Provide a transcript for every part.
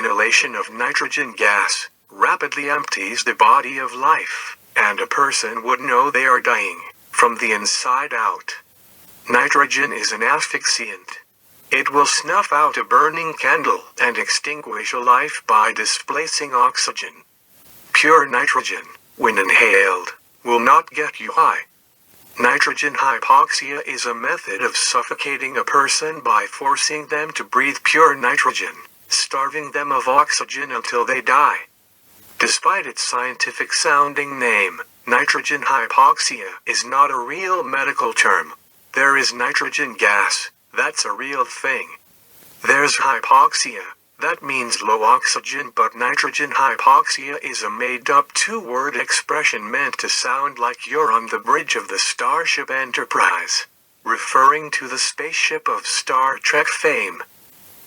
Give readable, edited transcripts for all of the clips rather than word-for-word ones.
inhalation of nitrogen gas rapidly empties the body of life, and a person would know they are dying from the inside out. Nitrogen is an asphyxiant. It will snuff out a burning candle and extinguish a life by displacing oxygen. Pure nitrogen, when inhaled, will not get you high. Nitrogen hypoxia is a method of suffocating a person by forcing them to breathe pure nitrogen, starving them of oxygen until they die. Despite its scientific-sounding name, nitrogen hypoxia is not a real medical term. There is nitrogen gas, that's a real thing. There's hypoxia, that means low oxygen, but nitrogen hypoxia is a made-up two-word expression meant to sound like you're on the bridge of the Starship Enterprise, referring to the spaceship of Star Trek fame.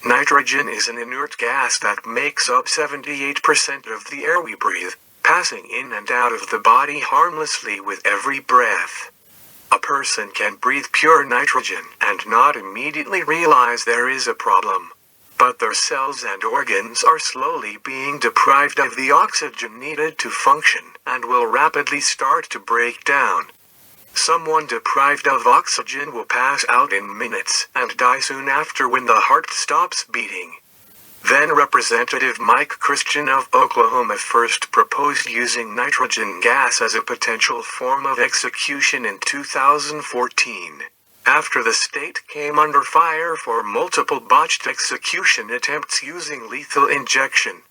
Nitrogen is an inert gas that makes up 78% of the air we breathe, passing in and out of the body harmlessly with every breath. A person can breathe pure nitrogen and not immediately realize there is a problem. But their cells and organs are slowly being deprived of the oxygen needed to function and will rapidly start to break down. Someone deprived of oxygen will pass out in minutes and die soon after when the heart stops beating. Then Representative Mike Christian of Oklahoma first proposed using nitrogen gas as a potential form of execution in 2014. After the state came under fire for multiple botched execution attempts using lethal injection.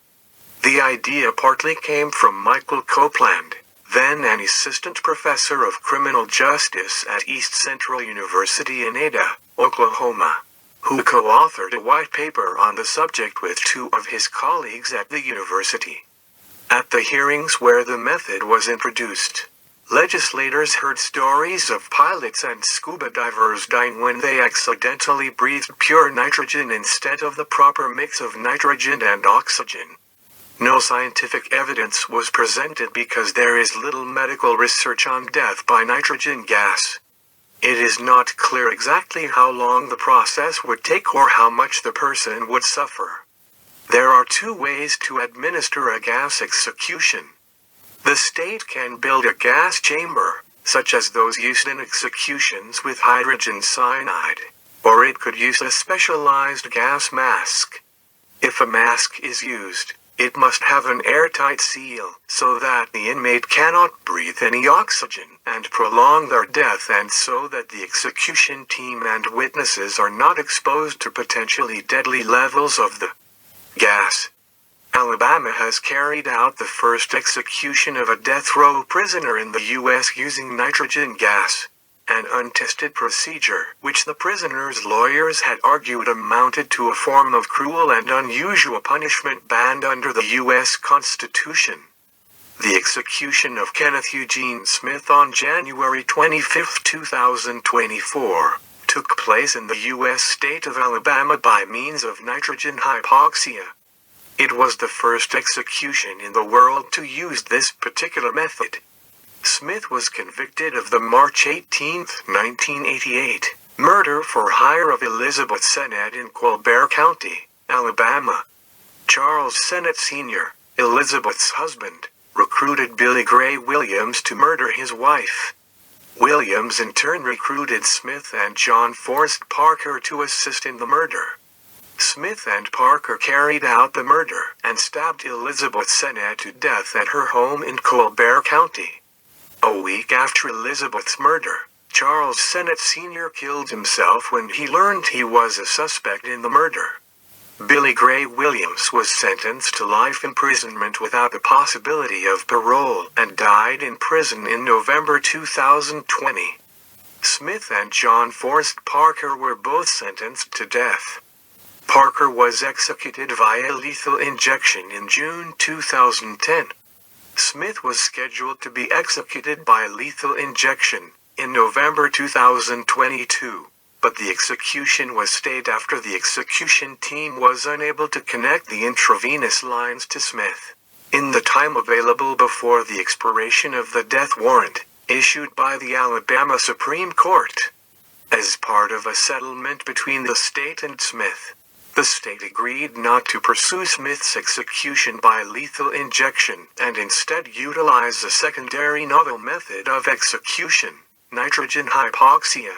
The idea partly came from Michael Copeland, then an assistant professor of criminal justice at East Central University in Ada, Oklahoma, who co-authored a white paper on the subject with two of his colleagues at the university. At the hearings where the method was introduced, legislators heard stories of pilots and scuba divers dying when they accidentally breathed pure nitrogen instead of the proper mix of nitrogen and oxygen. No scientific evidence was presented because there is little medical research on death by nitrogen gas. It is not clear exactly how long the process would take or how much the person would suffer. There are two ways to administer a gas execution. The state can build a gas chamber, such as those used in executions with hydrogen cyanide, or it could use a specialized gas mask. If a mask is used, it must have an airtight seal so that the inmate cannot breathe any oxygen and prolong their death, and so that the execution team and witnesses are not exposed to potentially deadly levels of the gas. Alabama has carried out the first execution of a death row prisoner in the U.S. using nitrogen gas, an untested procedure which the prisoner's lawyers had argued amounted to a form of cruel and unusual punishment banned under the U.S. Constitution. The execution of Kenneth Eugene Smith on January 25, 2024, took place in the U.S. state of Alabama by means of nitrogen hypoxia. It was the first execution in the world to use this particular method. Smith was convicted of the March 18, 1988, murder for hire of Elizabeth Sennett in Colbert County, Alabama. Charles Sennett Sr., Elizabeth's husband, recruited Billy Gray Williams to murder his wife. Williams in turn recruited Smith and John Forrest Parker to assist in the murder. Smith and Parker carried out the murder and stabbed Elizabeth Sennett to death at her home in Colbert County. A week after Elizabeth's murder, Charles Sennett Sr. killed himself when he learned he was a suspect in the murder. Billy Gray Williams was sentenced to life imprisonment without the possibility of parole and died in prison in November 2020. Smith and John Forrest Parker were both sentenced to death. Parker was executed via lethal injection in June 2010. Smith was scheduled to be executed by lethal injection in November 2022, but the execution was stayed after the execution team was unable to connect the intravenous lines to Smith in the time available before the expiration of the death warrant issued by the Alabama Supreme Court. As part of a settlement between the state and Smith, The state agreed not to pursue Smith's execution by lethal injection and instead utilize a secondary novel method of execution, nitrogen hypoxia.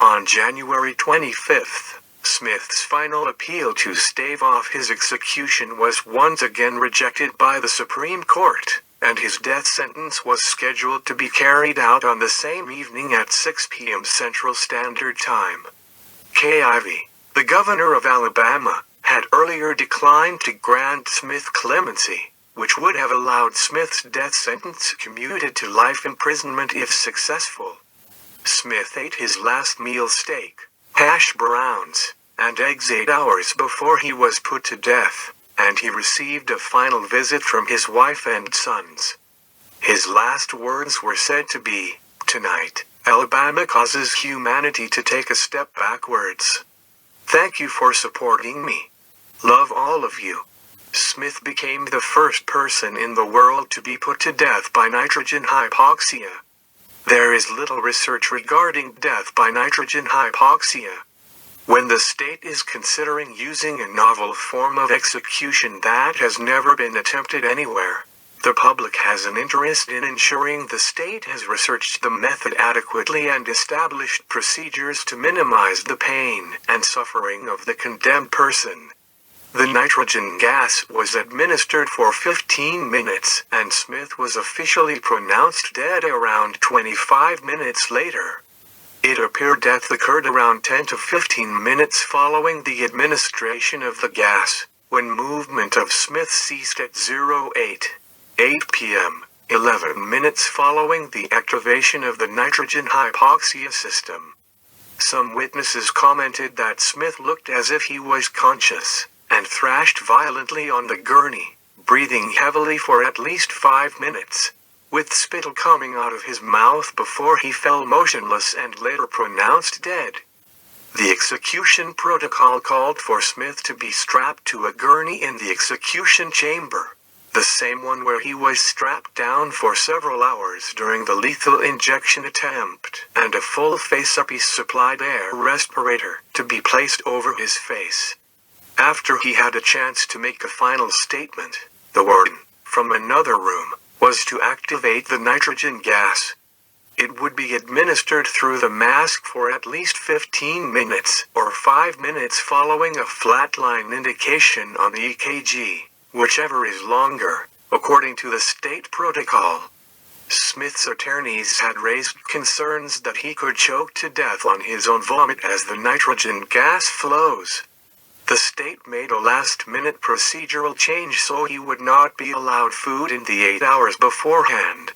On January 25, Smith's final appeal to stave off his execution was once again rejected by the Supreme Court, and his death sentence was scheduled to be carried out on the same evening at 6 p.m. Central Standard Time. Kay Ivey, the governor of Alabama, had earlier declined to grant Smith clemency, which would have allowed Smith's death sentence commuted to life imprisonment if successful. Smith ate his last meal steak, hash browns, and eggs 8 hours before he was put to death, and he received a final visit from his wife and sons. His last words were said to be, "Tonight, Alabama causes humanity to take a step backwards. Thank you for supporting me. Love all of you." Smith became the first person in the world to be put to death by nitrogen hypoxia. There is little research regarding death by nitrogen hypoxia. When the state is considering using a novel form of execution that has never been attempted anywhere, the public has an interest in ensuring the state has researched the method adequately and established procedures to minimize the pain and suffering of the condemned person. The nitrogen gas was administered for 15 minutes, and Smith was officially pronounced dead around 25 minutes later. It appeared death occurred around 10 to 15 minutes following the administration of the gas, when movement of Smith ceased at 8 p.m., 11 minutes following the activation of the nitrogen hypoxia system. Some witnesses commented that Smith looked as if he was conscious, and thrashed violently on the gurney, breathing heavily for at least 5 minutes, with spittle coming out of his mouth before he fell motionless and later pronounced dead. The execution protocol called for Smith to be strapped to a gurney in the execution chamber, the same one where he was strapped down for several hours during the lethal injection attempt, and a full face-piece supplied air respirator to be placed over his face. After he had a chance to make a final statement, the warden, from another room, was to activate the nitrogen gas. It would be administered through the mask for at least 15 minutes or 5 minutes following a flatline indication on the EKG, whichever is longer, according to the state protocol. Smith's attorneys had raised concerns that he could choke to death on his own vomit as the nitrogen gas flows. The state made a last-minute procedural change so he would not be allowed food in the 8 hours beforehand.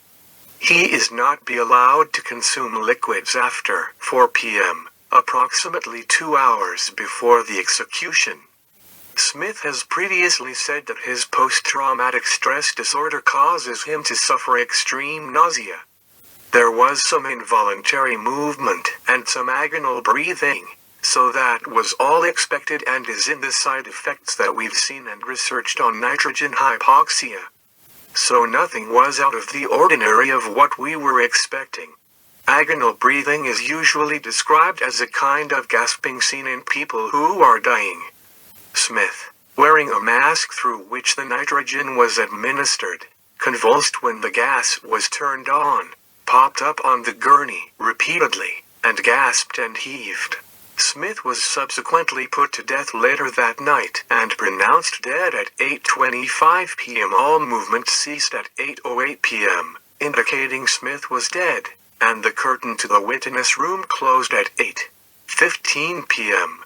He is not be allowed to consume liquids after 4 p.m., approximately 2 hours before the execution. Smith has previously said that his post-traumatic stress disorder causes him to suffer extreme nausea. There was some involuntary movement and some agonal breathing, so that was all expected and is in the side effects that we've seen and researched on nitrogen hypoxia. So nothing was out of the ordinary of what we were expecting. Agonal breathing is usually described as a kind of gasping seen in people who are dying. Smith, wearing a mask through which the nitrogen was administered, convulsed when the gas was turned on, popped up on the gurney repeatedly, and gasped and heaved. Smith was subsequently put to death later that night and pronounced dead at 8:25 p.m. All movement ceased at 8:08 p.m., indicating Smith was dead, and the curtain to the witness room closed at 8:15 p.m.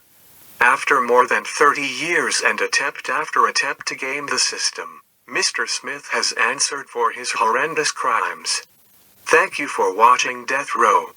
After more than 30 years and attempt after attempt to game the system, Mr. Smith has answered for his horrendous crimes. Thank you for watching Death Row.